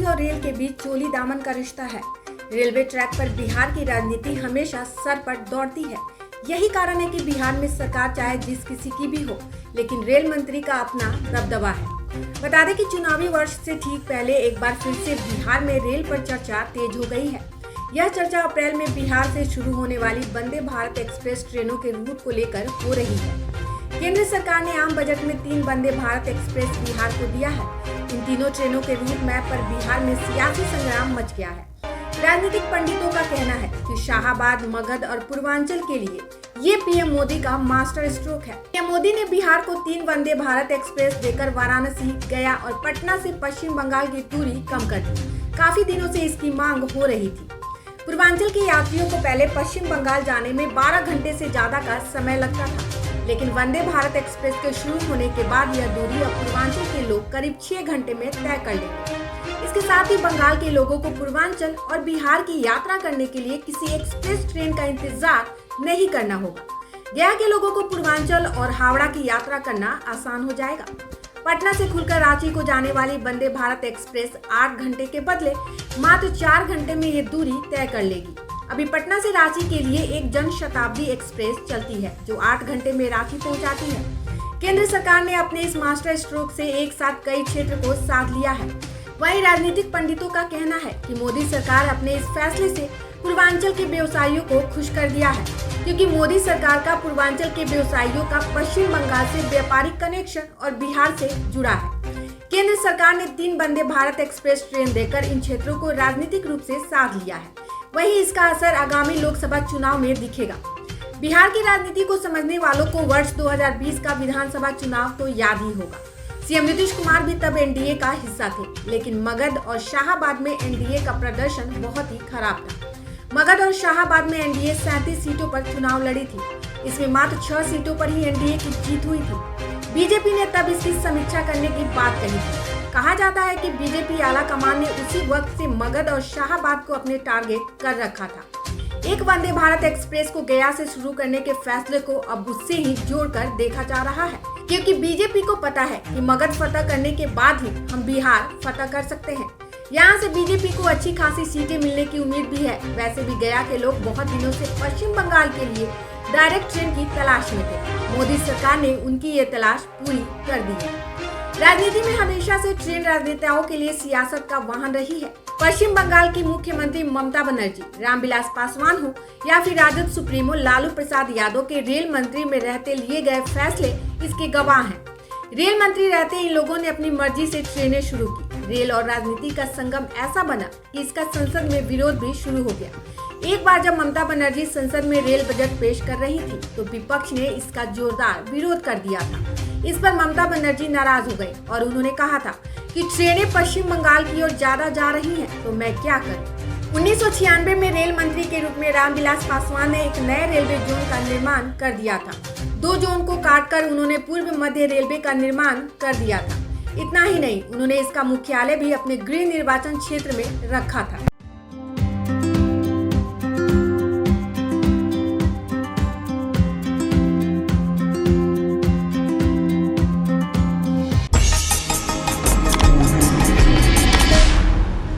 रांची और रेल के बीच चोली दामन का रिश्ता है। रेलवे ट्रैक पर बिहार की राजनीति हमेशा सर पर दौड़ती है। यही कारण है कि बिहार में सरकार चाहे जिस किसी की भी हो, लेकिन रेल मंत्री का अपना दबदबा है। बता दें कि चुनावी वर्ष से ठीक पहले एक बार फिर से बिहार में रेल पर चर्चा तेज हो गई है। यह चर्चा अप्रैल में बिहार से शुरू होने वाली वंदे भारत एक्सप्रेस ट्रेनों के रूट को लेकर हो रही है। केंद्र सरकार ने आम बजट में 3 वंदे भारत एक्सप्रेस बिहार को दिया है। इन तीनों ट्रेनों के रूट मैप पर बिहार में सियासी संग्राम मच गया है। राजनीतिक पंडितों का कहना है कि शाहाबाद, मगध और पूर्वांचल के लिए ये पीएम मोदी का मास्टर स्ट्रोक है। पीएम मोदी ने बिहार को 3 वंदे भारत एक्सप्रेस देकर वाराणसी, गया और पटना से पश्चिम बंगाल की दूरी कम कर दी। काफी दिनों से इसकी मांग हो रही थी। पूर्वांचल के यात्रियों को पहले पश्चिम बंगाल जाने में 12 घंटे से ज्यादा का समय लगता था, लेकिन वंदे भारत एक्सप्रेस के शुरू होने के बाद यह दूरी अब पूर्वांचल के लोग करीब 6 घंटे में तय कर लेंगे। इसके साथ ही बंगाल के लोगों को पूर्वांचल और बिहार की यात्रा करने के लिए किसी एक्सप्रेस ट्रेन का इंतजार नहीं करना होगा। गया के लोगों को पूर्वांचल और हावड़ा की यात्रा करना आसान हो जाएगा। पटना से खुलकर रांची को जाने वाली वंदे भारत एक्सप्रेस 8 घंटे के बदले मात्र 4 घंटे में ये दूरी तय कर लेगी। अभी पटना से रांची के लिए एक जन शताब्दी एक्सप्रेस चलती है जो 8 घंटे में रांची पहुंचाती है। केंद्र सरकार ने अपने इस मास्टर स्ट्रोक से एक साथ कई क्षेत्र को साध लिया है। वहीं राजनीतिक पंडितों का कहना है कि मोदी सरकार अपने इस फैसले से पूर्वांचल के व्यवसायियों को खुश कर दिया है, क्योंकि मोदी सरकार का पूर्वांचल के व्यवसायियों का पश्चिम बंगाल से व्यापारिक कनेक्शन और बिहार से जुड़ा है। केंद्र सरकार ने 3 वंदे भारत एक्सप्रेस ट्रेन देकर इन क्षेत्रों को राजनीतिक रूप से साध लिया है। वहीं इसका असर आगामी लोकसभा चुनाव में दिखेगा। बिहार की राजनीति को समझने वालों को वर्ष 2020 का विधानसभा चुनाव तो याद ही होगा। सीएम नीतीश कुमार भी तब एनडीए का हिस्सा थे, लेकिन मगध और शाहाबाद में एनडीए का प्रदर्शन बहुत ही खराब था। मगध और शाहाबाद में एनडीए 37 सीटों पर चुनाव लड़ी थी। इसमें मात्र 6 सीटों पर ही एनडीए की जीत हुई थी। बीजेपी ने तब इसकी समीक्षा करने की बात कही थी। कहा जाता है कि बीजेपी आला कमान ने उसी वक्त से मगध और शाहाबाद को अपने टारगेट कर रखा था। एक वंदे भारत एक्सप्रेस को गया से शुरू करने के फैसले को अब उससे ही जोड़कर देखा जा रहा है, क्योंकि बीजेपी को पता है कि मगध फतह करने के बाद ही हम बिहार फतह कर सकते हैं। यहाँ से बीजेपी को अच्छी खासी सीटें मिलने की उम्मीद भी है। वैसे भी गया के लोग बहुत दिनों से पश्चिम बंगाल के लिए डायरेक्ट ट्रेन की तलाश में थे। मोदी सरकार ने उनकी ये तलाश पूरी कर दी है। राजनीति में हमेशा से ट्रेन राजनेताओं के लिए सियासत का वाहन रही है। पश्चिम बंगाल की मुख्यमंत्री ममता बनर्जी, रामविलास पासवान हो या फिर राजद सुप्रीमो लालू प्रसाद यादव के रेल मंत्री में रहते लिए गए फैसले इसके गवाह हैं। रेल मंत्री रहते इन लोगों ने अपनी मर्जी से ट्रेनें शुरू की। रेल और राजनीति का संगम ऐसा बना कि इसका संसद में विरोध भी शुरू हो गया। एक बार जब ममता बनर्जी संसद में रेल बजट पेश कर रही थी तो विपक्ष ने इसका जोरदार विरोध कर दिया था। इस पर ममता बनर्जी नाराज हो गई और उन्होंने कहा था कि ट्रेनें पश्चिम बंगाल की ओर ज्यादा जा रही हैं, तो मैं क्या करूं। 1996 में रेल मंत्री के रूप में रामविलास पासवान ने एक नए रेलवे जोन का निर्माण कर दिया था। 2 जोन को काटकर उन्होंने पूर्व मध्य रेलवे का निर्माण कर दिया था। इतना ही नहीं, उन्होंने इसका मुख्यालय भी अपने गृह निर्वाचन क्षेत्र में रखा था।